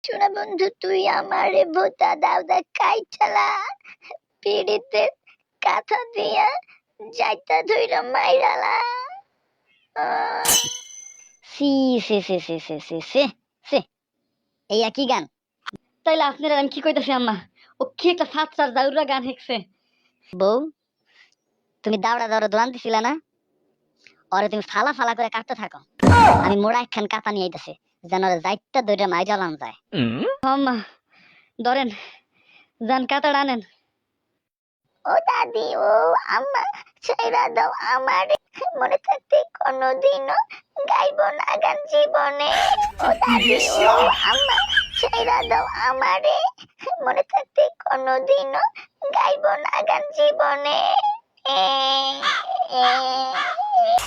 শোনা বন্ধু, তুই আমারে ভোতা দাউদা কাইচালা পিড়িতে কাঁথা দিয়া যাইতা ধইরা মাইরালা। সি সে সে সে সে সে সে সে এই একই গান। তাইলে আপনারা আমি কি কইতাছি আম্মা, ও কি একটা সাতটার দাউরা গান হেঁকছে। বউ, তুমি দাউড়া দাউড়া দোয়ান দিছিলা না, ওরে তুমি ফালা ফালা করে কাটতে থাকো। আমি মোড়া একখান কাতা নিয়ে আইতাছি, যেন ওরে যাইতা দইটা মাই জ্বালান যায়। আম্মা ধরেন, যান কাতাড়া আনেন। ও দাদি, ও আম্মা, ছেড়া দাও আমারে, মনে থাকতে কোনোদিনও গাইব না গান জীবনে। ও দাদি, ও আম্মা, ছেড়া দাও আমারে, মনে থাকতে কোনোদিনও গাইব না গান জীবনে। এ, এ, এ।